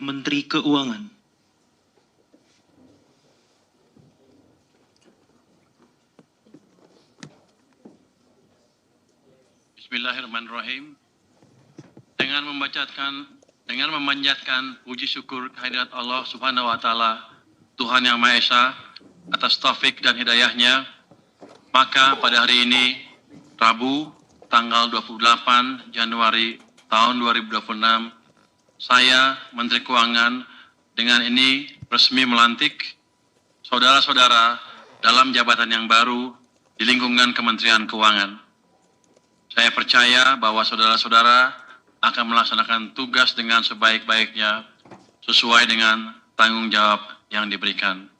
Menteri Keuangan. Bismillahirrahmanirrahim. Dengan memanjatkan puji syukur kehadirat Allah Subhanahu wa taala, Tuhan yang Maha Esa, atas taufik dan hidayahnya, maka pada hari ini, Rabu, tanggal 28 Januari tahun 2026, saya, Menteri Keuangan, dengan ini resmi melantik saudara-saudara dalam jabatan yang baru di lingkungan Kementerian Keuangan. Saya percaya bahwa saudara-saudara akan melaksanakan tugas dengan sebaik-baiknya sesuai dengan tanggung jawab yang diberikan.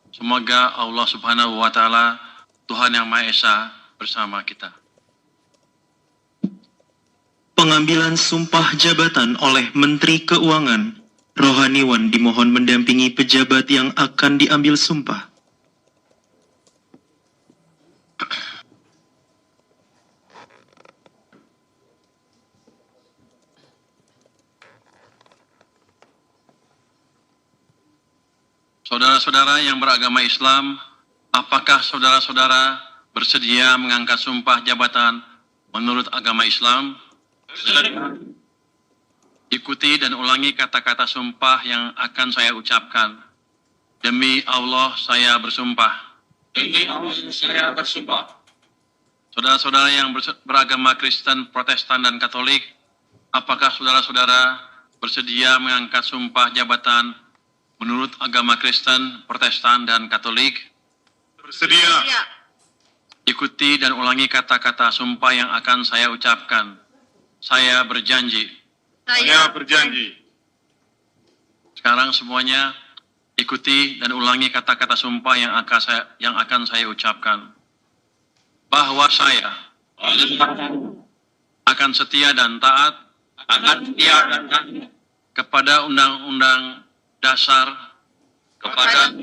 Semoga Allah Subhanahu wa taala, Tuhan yang Maha Esa, bersama kita. Pengambilan sumpah jabatan oleh Menteri Keuangan. Rohaniwan dimohon mendampingi pejabat yang akan diambil sumpah. Saudara-saudara yang beragama Islam, apakah saudara-saudara bersedia mengangkat sumpah jabatan menurut agama Islam? Ikuti dan ulangi kata-kata sumpah yang akan saya ucapkan. Demi Allah saya bersumpah. Demi Allah saya bersumpah. Saudara-saudara yang beragama Kristen, Protestan, dan Katolik, apakah saudara-saudara bersedia mengangkat sumpah jabatan menurut agama Kristen, Protestan, dan Katolik? Bersedia. Ikuti dan ulangi kata-kata sumpah yang akan saya ucapkan. Saya berjanji. Saya berjanji. Sekarang semuanya ikuti dan ulangi kata-kata sumpah yang akan saya ucapkan. Bahwa saya akan setia dan taat kepada Undang-Undang Dasar kepada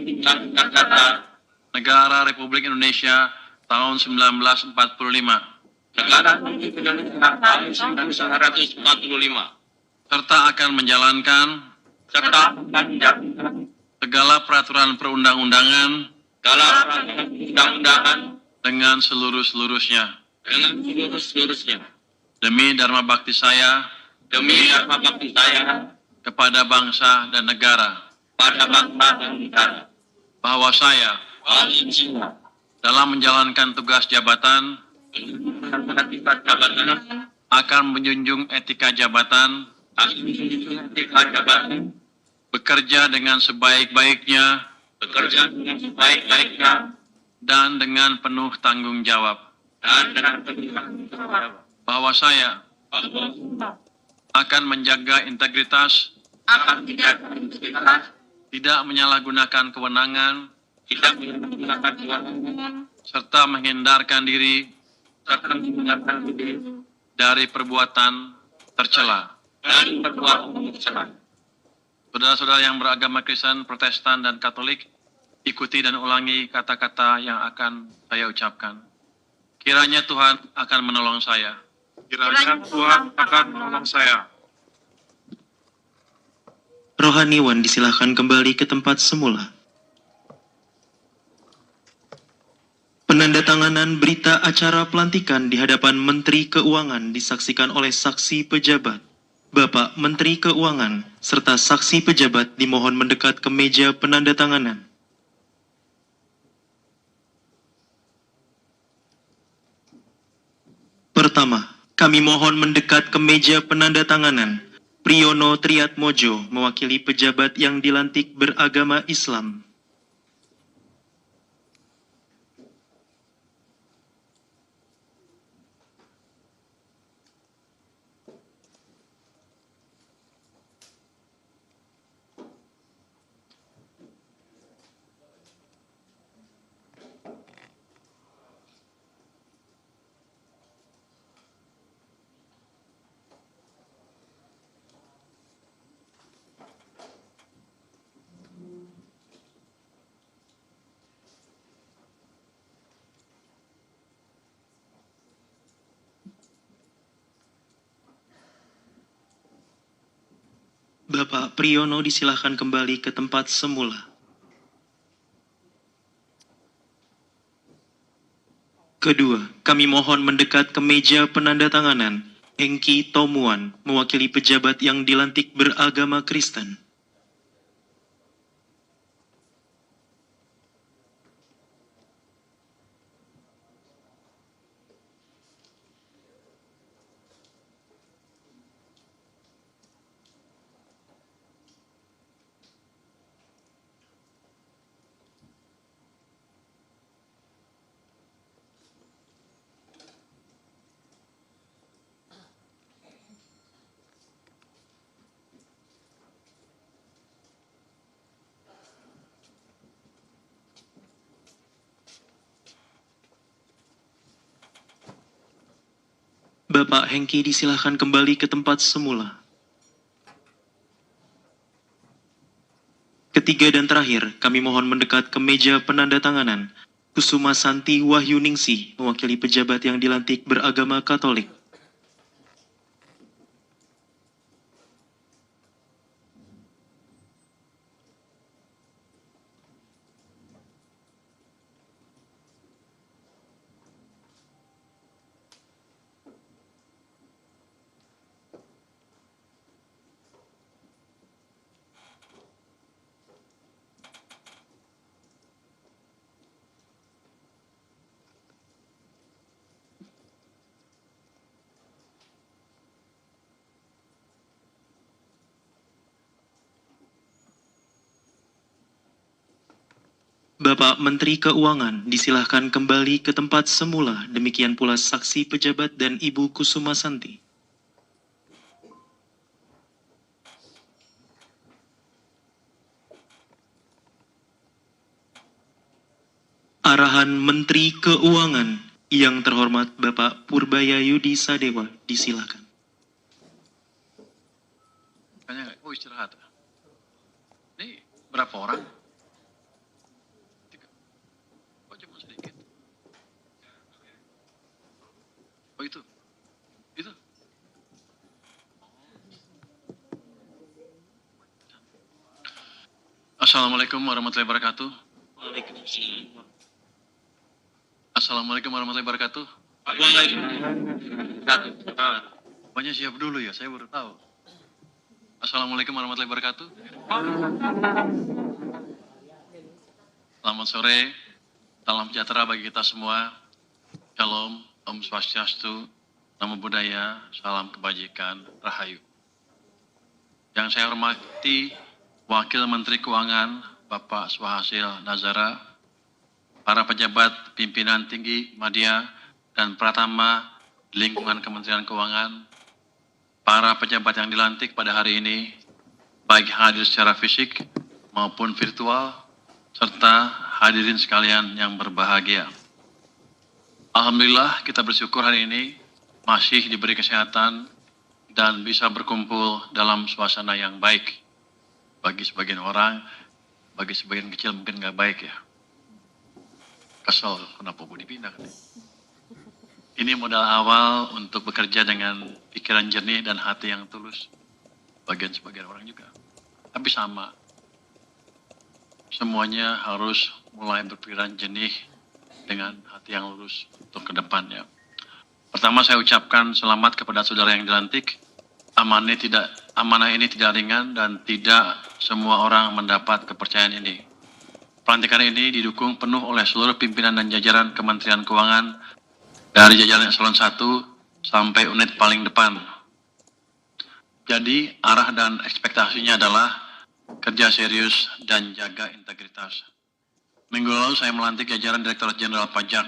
Negara Republik Indonesia tahun 1945 negara tahun 1945 serta akan menjalankan segala peraturan perundang-undangan dalam undang-undangan dengan seluruh-seluruhnya. Demi dharma bakti saya kepada bangsa dan negara, pada bangsa dan negara, bahwa saya dalam menjalankan tugas jabatan akan menjunjung etika jabatan, bekerja dengan sebaik-baiknya, dan dengan penuh tanggung jawab. Bahwa saya akan menjaga integritas, tidak menyalahgunakan kewenangan, serta menghindarkan diri dari perbuatan tercela. Saudara-saudara yang beragama Kristen, Protestan, dan Katolik, ikuti dan ulangi kata-kata yang akan saya ucapkan. Kiranya Tuhan akan menolong saya. Kiranya Tuhan akan menolong saya. Rohaniwan disilahkan kembali ke tempat semula. Penandatanganan berita acara pelantikan di hadapan Menteri Keuangan disaksikan oleh saksi pejabat. Bapak Menteri Keuangan serta saksi pejabat dimohon mendekat ke meja penandatanganan. Pertama, kami mohon mendekat ke meja penandatanganan. Priyono Triatmojo mewakili pejabat yang dilantik beragama Islam. Bapak Priyono disilahkan kembali ke tempat semula. Kedua, kami mohon mendekat ke meja penandatanganan Hengki Tomuan, mewakili pejabat yang dilantik beragama Kristen. Bapak Hengki disilahkan kembali ke tempat semula. Ketiga dan terakhir, kami mohon mendekat ke meja penandatanganan Kusuma Santi Wahyuningsih, mewakili pejabat yang dilantik beragama Katolik. Bapak Menteri Keuangan disilahkan kembali ke tempat semula, demikian pula saksi pejabat dan Ibu Kusuma Santi. Arahan Menteri Keuangan yang terhormat Bapak Purbaya Yudi Sadewa disilakan. Kayaknya nggak, istirahat. Ini berapa orang? 3. Oh, cuma sedikit. Oh, itu. Itu. Assalamualaikum warahmatullahi wabarakatuh. Assalamualaikum warahmatullahi wabarakatuh. Banyak siap dulu ya, saya baru tahu. Assalamualaikum warahmatullahi wabarakatuh. Selamat sore, salam sejahtera bagi kita semua. Shalom, Om Swastiastu, Namo Buddhaya, salam kebajikan, Rahayu. Yang saya hormati Wakil Menteri Keuangan Bapak Swahasil Nazara, para pejabat pimpinan tinggi Madya dan Pratama di lingkungan Kementerian Keuangan, para pejabat yang dilantik pada hari ini, baik hadir secara fisik maupun virtual, serta hadirin sekalian yang berbahagia. Alhamdulillah kita bersyukur hari ini masih diberi kesehatan dan bisa berkumpul dalam suasana yang baik. Bagi sebagian orang, bagi sebagian kecil mungkin nggak baik ya. Kesel, kenapa mau dipindah? Ini modal awal untuk bekerja dengan pikiran jernih dan hati yang tulus. Sebagian orang juga. Tapi sama. Semuanya harus mulai berpikiran jernih dengan hati yang lurus untuk ke depannya. Pertama saya ucapkan selamat kepada saudara yang dilantik. Amanah ini tidak ringan dan tidak semua orang mendapat kepercayaan ini. Pelantikan ini didukung penuh oleh seluruh pimpinan dan jajaran Kementerian Keuangan dari jajaran eselon 1 sampai unit paling depan. Jadi arah dan ekspektasinya adalah kerja serius dan jaga integritas. Minggu lalu saya melantik jajaran Direktorat Jenderal Pajak.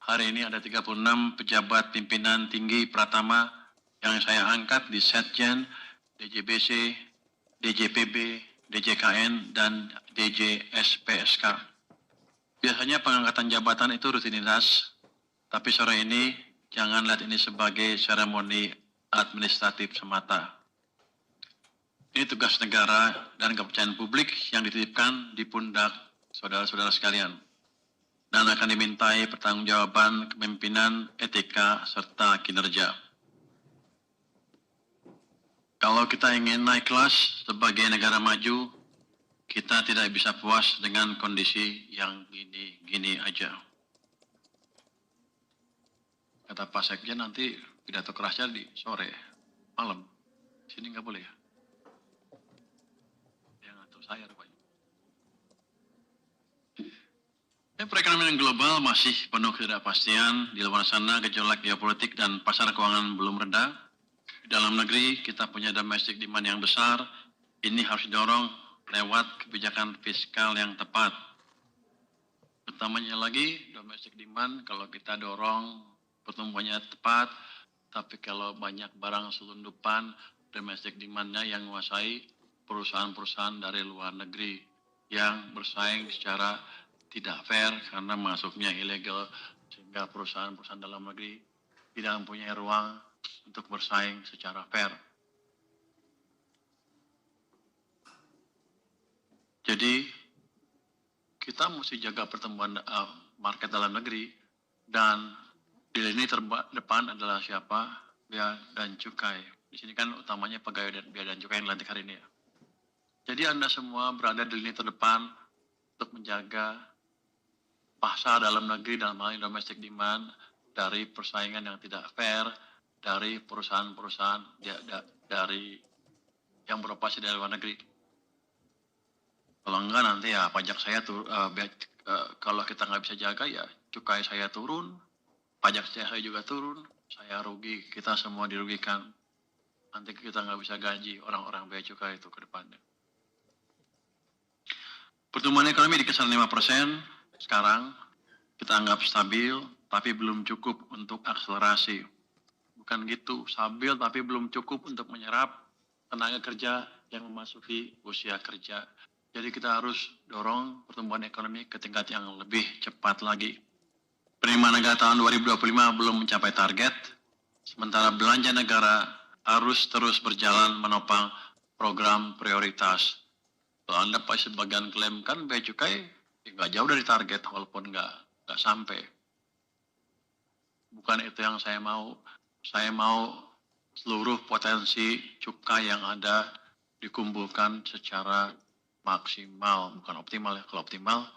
Hari ini ada 36 pejabat pimpinan tinggi Pratama yang saya angkat di Setjen, DJBC, DJPB, DJKN, dan DJSPSK. Biasanya pengangkatan jabatan itu rutinitas, tapi sore ini jangan lihat ini sebagai seremoni administratif semata. Ini tugas negara dan kepercayaan publik yang dititipkan di pundak saudara-saudara sekalian, dan akan dimintai pertanggungjawaban kepemimpinan, etika, serta kinerja. Kalau kita ingin naik kelas sebagai negara maju, kita tidak bisa puas dengan kondisi yang gini-gini aja. Kata Pak Sekjen nanti pidato kerasnya di sore, malam. Sini nggak boleh ya? Yang ngatur saya rupanya. Perekonomian global masih penuh ketidakpastian. Di luar sana gejolak geopolitik dan pasar keuangan belum reda. Di dalam negeri kita punya domestic demand yang besar. Ini harus didorong lewat kebijakan fiskal yang tepat. Utamanya lagi domestic demand kalau kita dorong pertumbuhannya tepat, tapi kalau banyak barang selundupan, domestic demand-nya yang menguasai perusahaan-perusahaan dari luar negeri yang bersaing secara tidak fair karena masuknya ilegal, sehingga perusahaan-perusahaan dalam negeri tidak mempunyai ruang untuk bersaing secara fair. Jadi kita mesti jaga pertumbuhan market dalam negeri, dan di lini terdepan adalah siapa? Bea dan cukai. Di sini kan utamanya pegawai dan bea dan cukai yang dilantik hari ini ya. Jadi Anda semua berada di lini terdepan untuk menjaga pasar dalam negeri dalam hal ini domestic demand dari persaingan yang tidak fair dari perusahaan-perusahaan dari yang beroperasi dari luar negeri. Kalau enggak nanti ya pajak saya kalau kita nggak bisa jaga ya cukai saya turun, pajak saya juga turun, saya rugi, kita semua dirugikan. Nanti kita nggak bisa gaji orang-orang bea cukai itu ke depannya. Pertumbuhan ekonomi di kisaran 5%. Sekarang kita anggap stabil, tapi belum cukup untuk akselerasi. Bukan gitu, stabil tapi belum cukup untuk menyerap tenaga kerja yang memasuki usia kerja. Jadi kita harus dorong pertumbuhan ekonomi ke tingkat yang lebih cepat lagi. Penerimaan negara tahun 2025 belum mencapai target, sementara belanja negara harus terus berjalan menopang program prioritas. Kalau Anda pasti sebagian klaim kan bea cukai nggak jauh dari target walaupun nggak sampai. Bukan itu yang saya mau. Saya mau seluruh potensi cukai yang ada dikumpulkan secara maksimal, bukan optimal ya. Kalau optimal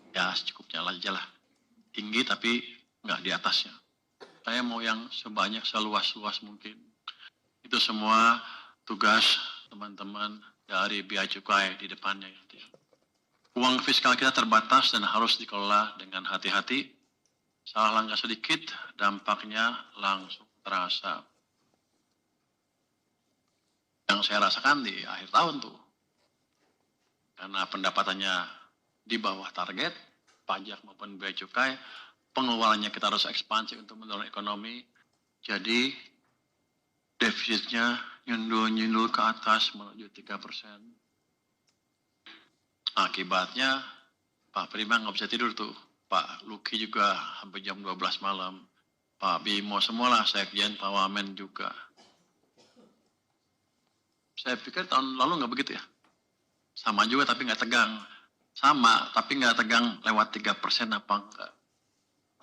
ya secukupnya aja lah. Tinggi tapi nggak di atasnya. Saya mau yang sebanyak seluas-luas mungkin. Itu semua tugas teman-teman dari bea cukai di depannya. Uang fiskal kita terbatas dan harus dikelola dengan hati-hati. Salah langkah sedikit, dampaknya langsung terasa. Yang saya rasakan di akhir tahun tuh, karena pendapatannya di bawah target, pajak maupun bea cukai, pengeluarannya kita harus ekspansi untuk mendorong ekonomi. Jadi defisitnya nyundul ke atas menuju 3%. Akibatnya Pak Prima nggak bisa tidur tuh, Pak Luki juga sampai jam 12 malam, Pak Bimo semualah, Sekjen, Pak Wamen juga. Saya pikir tahun lalu nggak begitu ya, sama juga tapi nggak tegang, sama tapi nggak tegang lewat 3% apa enggak.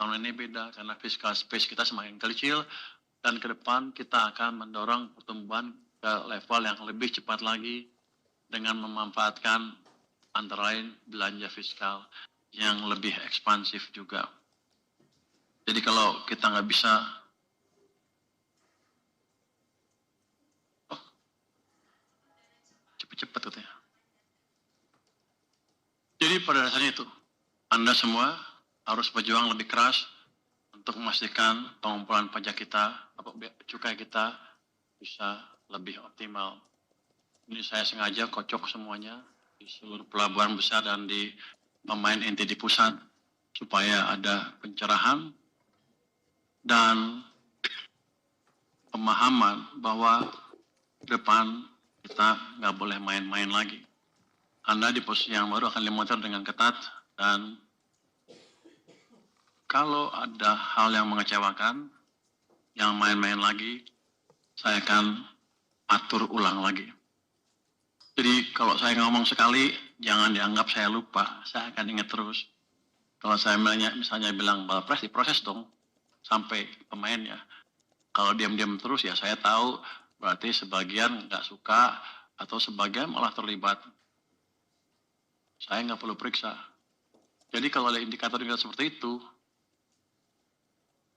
Tahun ini beda karena fiscal space kita semakin kecil dan ke depan kita akan mendorong pertumbuhan ke level yang lebih cepat lagi dengan memanfaatkan antara lain belanja fiskal yang lebih ekspansif juga. Jadi kalau kita nggak bisa, cepet-cepet gitu ya. Jadi pada dasarnya itu, Anda semua harus berjuang lebih keras untuk memastikan pengumpulan pajak kita, cukai kita bisa lebih optimal. Ini saya sengaja kocok semuanya di seluruh pelabuhan besar dan di pemain inti di pusat supaya ada pencerahan dan pemahaman bahwa depan kita nggak boleh main-main lagi. Anda di posisi yang baru akan dimonitor dengan ketat dan kalau ada hal yang mengecewakan, yang main-main lagi, saya akan atur ulang lagi. Jadi kalau saya ngomong sekali, jangan dianggap saya lupa. Saya akan ingat terus. Kalau saya misalnya bilang balpres, diproses dong sampai pemainnya. Kalau diam-diam terus ya saya tahu Berarti sebagian nggak suka atau sebagian malah terlibat. Saya nggak perlu periksa. Jadi kalau ada indikator-indikator seperti itu,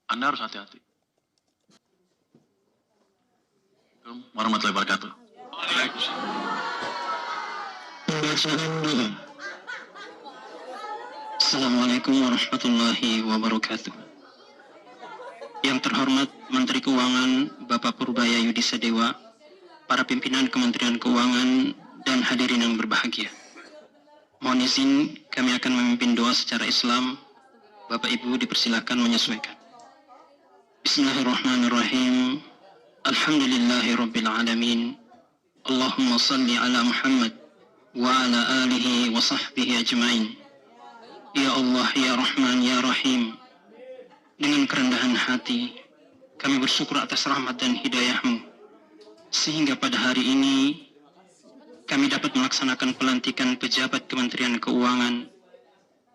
Anda harus hati-hati. Assalamualaikum warahmatullahi wabarakatuh. Pembacaan doa. Assalamualaikum warahmatullahi wabarakatuh. Yang terhormat Menteri Keuangan Bapak Purbaya Yudi Sadewa, para pimpinan Kementerian Keuangan, dan hadirin yang berbahagia. Mohon izin kami akan memimpin doa secara Islam. Bapak Ibu dipersilakan menyesuaikan. Bismillahirrahmanirrahim. Alhamdulillahirabbil alamin. Allahumma salli ala Muhammad wa ala alihi wa sahbihi ajmain. Ya Allah, ya Rahman, ya Rahim. Dengan kerendahan hati kami bersyukur atas rahmat dan hidayah-Mu, sehingga pada hari ini kami dapat melaksanakan pelantikan pejabat Kementerian Keuangan.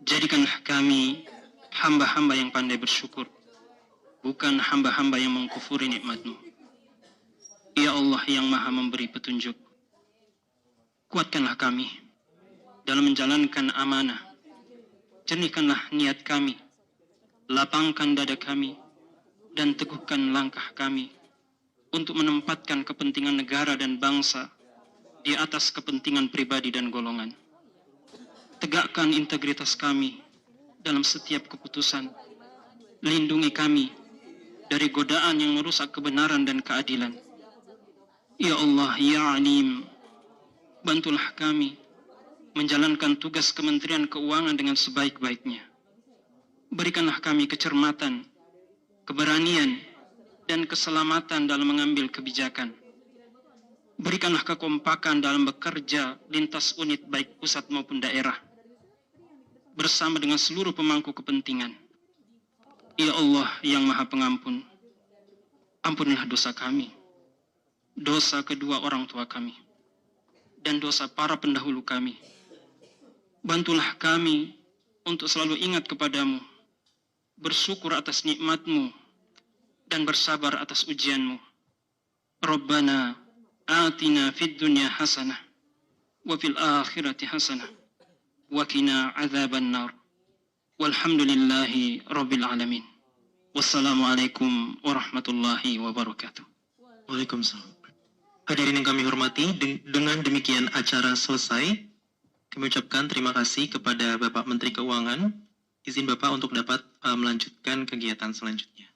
Jadikanlah kami hamba-hamba yang pandai bersyukur, bukan hamba-hamba yang mengkufuri nikmat-Mu. Ya Allah yang maha memberi petunjuk, kuatkanlah kami dalam menjalankan amanah. Jernihkanlah niat kami, lapangkan dada kami, dan teguhkan langkah kami untuk menempatkan kepentingan negara dan bangsa di atas kepentingan pribadi dan golongan. Tegakkan integritas kami dalam setiap keputusan. Lindungi kami dari godaan yang merusak kebenaran dan keadilan. Ya Allah, ya Alim, bantulah kami menjalankan tugas Kementerian Keuangan dengan sebaik-baiknya. Berikanlah kami kecermatan, keberanian, dan keselamatan dalam mengambil kebijakan. Berikanlah kekompakan dalam bekerja lintas unit baik pusat maupun daerah, bersama dengan seluruh pemangku kepentingan. Ya Allah yang maha pengampun, ampunilah dosa kami, dosa kedua orang tua kami, dan dosa para pendahulu kami. Bantulah kami untuk selalu ingat kepadamu, bersyukur atas nikmat-Mu, dan bersabar atas ujian-Mu. Rabbana atina fid dunya hasanah, wa fil akhirati hasanah, wa qina adzaban nar. Walhamdulillahi rabbil alamin. Wassalamualaikum warahmatullahi wabarakatuh. Waalaikumsalam. Hadirin yang kami hormati, dengan demikian acara selesai. Kami ucapkan terima kasih kepada Bapak Menteri Keuangan. Izin Bapak untuk dapat melanjutkan kegiatan selanjutnya.